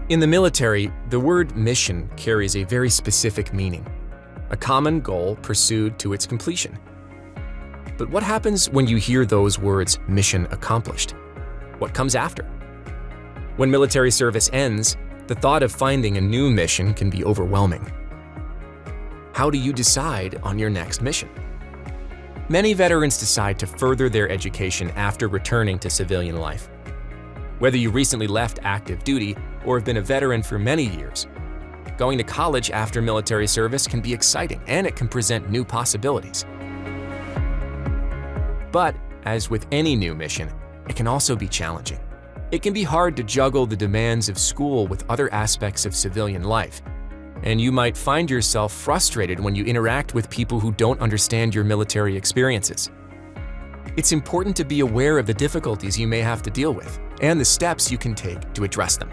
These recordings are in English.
In the military, the word mission carries a very specific meaning, a common goal pursued to its completion. But what happens when you hear those words, mission accomplished? What comes after? When military service ends, the thought of finding a new mission can be overwhelming. How do you decide on your next mission? Many veterans decide to further their education after returning to civilian life. Whether you recently left active duty or have been a veteran for many years, going to college after military service can be exciting and it can present new possibilities. But, as with any new mission, it can also be challenging. It can be hard to juggle the demands of school with other aspects of civilian life, and you might find yourself frustrated when you interact with people who don't understand your military experiences. It's important to be aware of the difficulties you may have to deal with and the steps you can take to address them.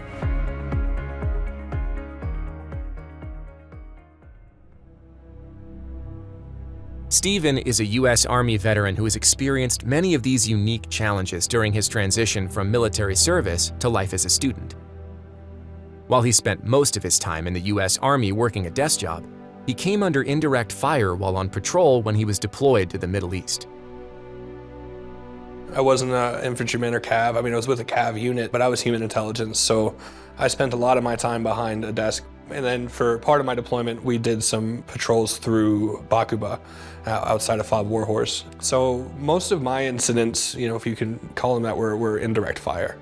Stephen is a U.S. Army veteran who has experienced many of these unique challenges during his transition from military service to life as a student. While he spent most of his time in the U.S. Army working a desk job, he came under indirect fire while on patrol when he was deployed to the Middle East. I wasn't an infantryman or CAV. I was with a CAV unit, but I was human intelligence, so I spent a lot of my time behind a desk. And then for part of my deployment, we did some patrols through Bakuba, outside of FOB Warhorse. So most of my incidents, if you can call them that, were indirect fire.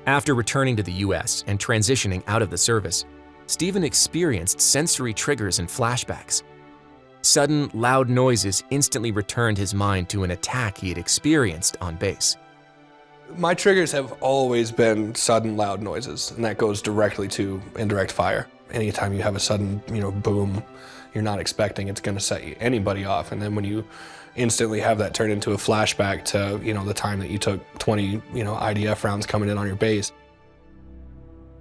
After returning to the U.S. and transitioning out of the service, Stephen experienced sensory triggers and flashbacks. Sudden, loud noises instantly returned his mind to an attack he had experienced on base. My triggers have always been sudden, loud noises, and that goes directly to indirect fire. Anytime you have a sudden, boom, you're not expecting, it's going to set anybody off. And then when you instantly have that turn into a flashback to, the time that you took 20, IDF rounds coming in on your base.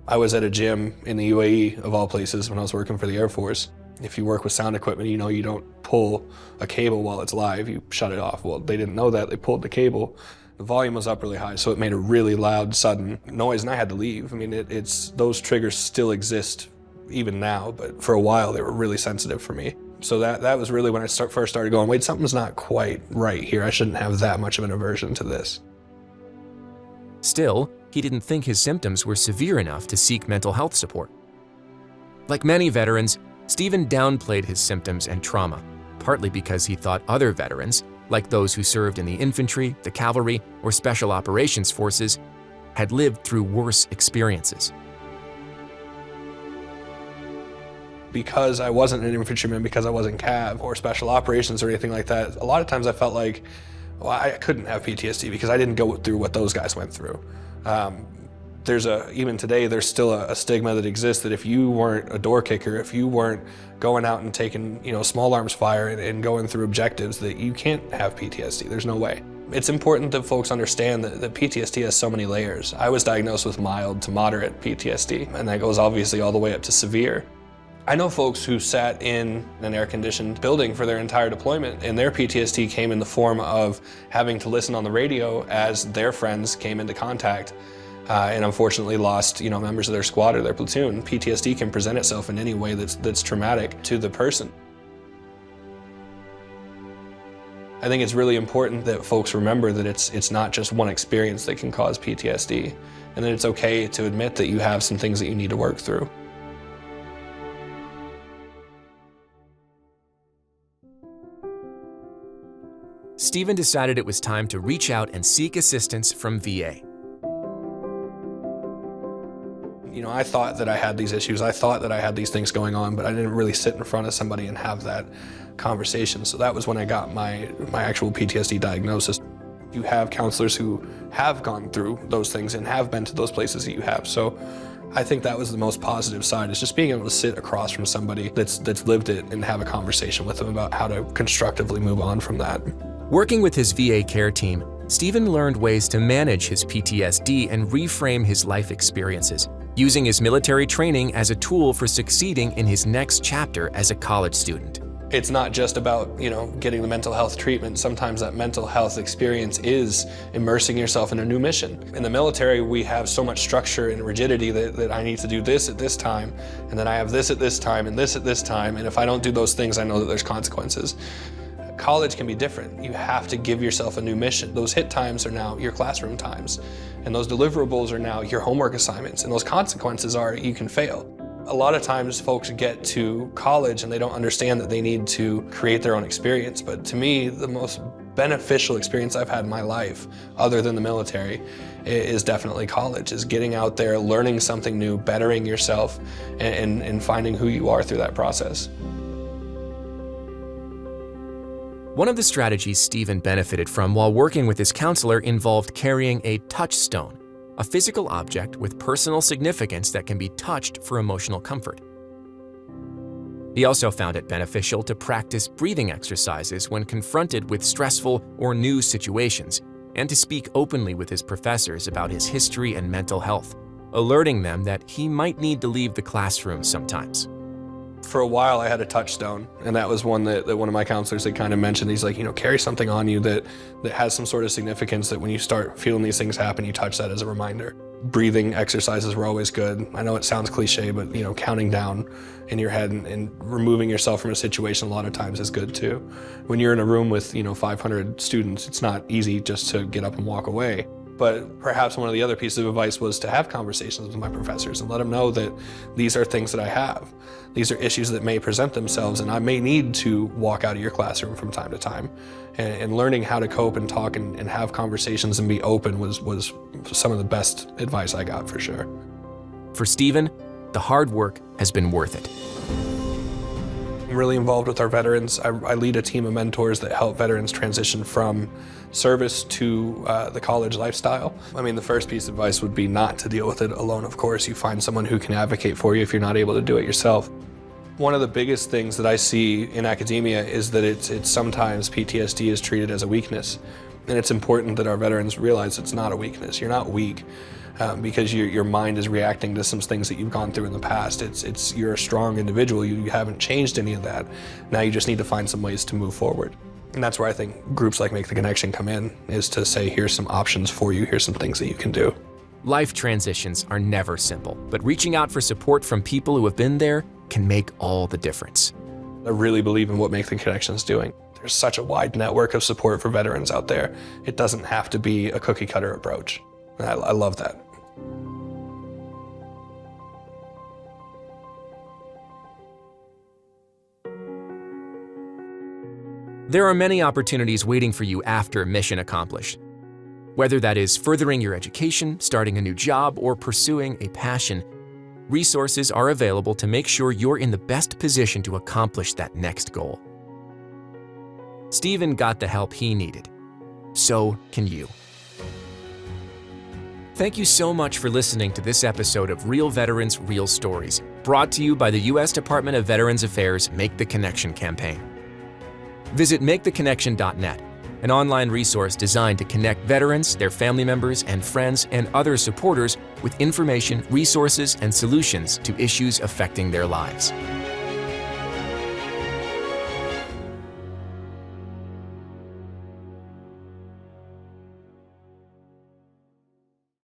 I was at a gym in the UAE, of all places, when I was working for the Air Force. If you work with sound equipment, you don't pull a cable while it's live, you shut it off. Well, they didn't know that, they pulled the cable. The volume was up really high, so it made a really loud, sudden noise, and I had to leave. Those triggers still exist even now, but for a while they were really sensitive for me. So that was really when I first started going, wait, something's not quite right here. I shouldn't have that much of an aversion to this. Still, he didn't think his symptoms were severe enough to seek mental health support. Like many veterans, Stephen downplayed his symptoms and trauma, partly because he thought other veterans, like those who served in the infantry, the cavalry, or special operations forces, had lived through worse experiences. Because I wasn't an infantryman, because I wasn't CAV or special operations or anything like that, a lot of times I felt like, I couldn't have PTSD because I didn't go through what those guys went through. Even today, there's still a stigma that exists that if you weren't a door kicker, if you weren't going out and taking, small arms fire and going through objectives, that you can't have PTSD. There's no way. It's important that folks understand that PTSD has so many layers. I was diagnosed with mild to moderate PTSD, and that goes obviously all the way up to severe. I know folks who sat in an air-conditioned building for their entire deployment, and their PTSD came in the form of having to listen on the radio as their friends came into contact and unfortunately lost, members of their squad or their platoon. PTSD can present itself in any way that's traumatic to the person. I think it's really important that folks remember that it's not just one experience that can cause PTSD, and that it's okay to admit that you have some things that you need to work through. Stephen decided it was time to reach out and seek assistance from VA. I thought that I had these issues, I thought that I had these things going on, but I didn't really sit in front of somebody and have that conversation. So that was when I got my actual PTSD diagnosis. You have counselors who have gone through those things and have been to those places that you have. So I think that was the most positive side, is just being able to sit across from somebody that's lived it and have a conversation with them about how to constructively move on from that. Working with his VA care team, Stephen learned ways to manage his PTSD and reframe his life experiences, using his military training as a tool for succeeding in his next chapter as a college student. It's not just about, getting the mental health treatment. Sometimes that mental health experience is immersing yourself in a new mission. In the military, we have so much structure and rigidity that I need to do this at this time, and then I have this at this time, and this at this time, and if I don't do those things, I know that there's consequences. College can be different. You have to give yourself a new mission. Those hit times are now your classroom times, and those deliverables are now your homework assignments, and those consequences are you can fail. A lot of times folks get to college and they don't understand that they need to create their own experience. But to me, the most beneficial experience I've had in my life, other than the military, is definitely college, is getting out there, learning something new, bettering yourself, and finding who you are through that process. One of the strategies Stephen benefited from while working with his counselor involved carrying a touchstone, a physical object with personal significance that can be touched for emotional comfort. He also found it beneficial to practice breathing exercises when confronted with stressful or new situations, and to speak openly with his professors about his history and mental health, alerting them that he might need to leave the classroom sometimes. For a while, I had a touchstone, and that was one that one of my counselors had kind of mentioned. He's like, carry something on you that has some sort of significance, that when you start feeling these things happen, you touch that as a reminder. Breathing exercises were always good. I know it sounds cliche, but counting down in your head and removing yourself from a situation a lot of times is good too. When you're in a room with 500 students, it's not easy just to get up and walk away. But perhaps one of the other pieces of advice was to have conversations with my professors and let them know that these are things that I have. These are issues that may present themselves, and I may need to walk out of your classroom from time to time. And learning how to cope and talk and have conversations and be open was some of the best advice I got, for sure. For Stephen, the hard work has been worth it. I'm really involved with our veterans. I lead a team of mentors that help veterans transition from service to the college lifestyle. The first piece of advice would be not to deal with it alone, of course. You find someone who can advocate for you if you're not able to do it yourself. One of the biggest things that I see in academia is that it's sometimes PTSD is treated as a weakness. And it's important that our veterans realize it's not a weakness. You're not weak. Because your mind is reacting to some things that you've gone through in the past. You're a strong individual. You haven't changed any of that. Now you just need to find some ways to move forward. And that's where I think groups like Make the Connection come in, is to say, here's some options for you, here's some things that you can do. Life transitions are never simple, but reaching out for support from people who have been there can make all the difference. I really believe in what Make the Connection is doing. There's such a wide network of support for veterans out there. It doesn't have to be a cookie cutter approach. And I love that. There are many opportunities waiting for you after mission accomplished. Whether that is furthering your education, starting a new job, or pursuing a passion, resources are available to make sure you're in the best position to accomplish that next goal. Stephen got the help he needed. So can you. Thank you so much for listening to this episode of Real Veterans, Real Stories, brought to you by the U.S. Department of Veterans Affairs Make the Connection campaign. Visit MakeTheConnection.net, an online resource designed to connect veterans, their family members, and friends and other supporters with information, resources, and solutions to issues affecting their lives.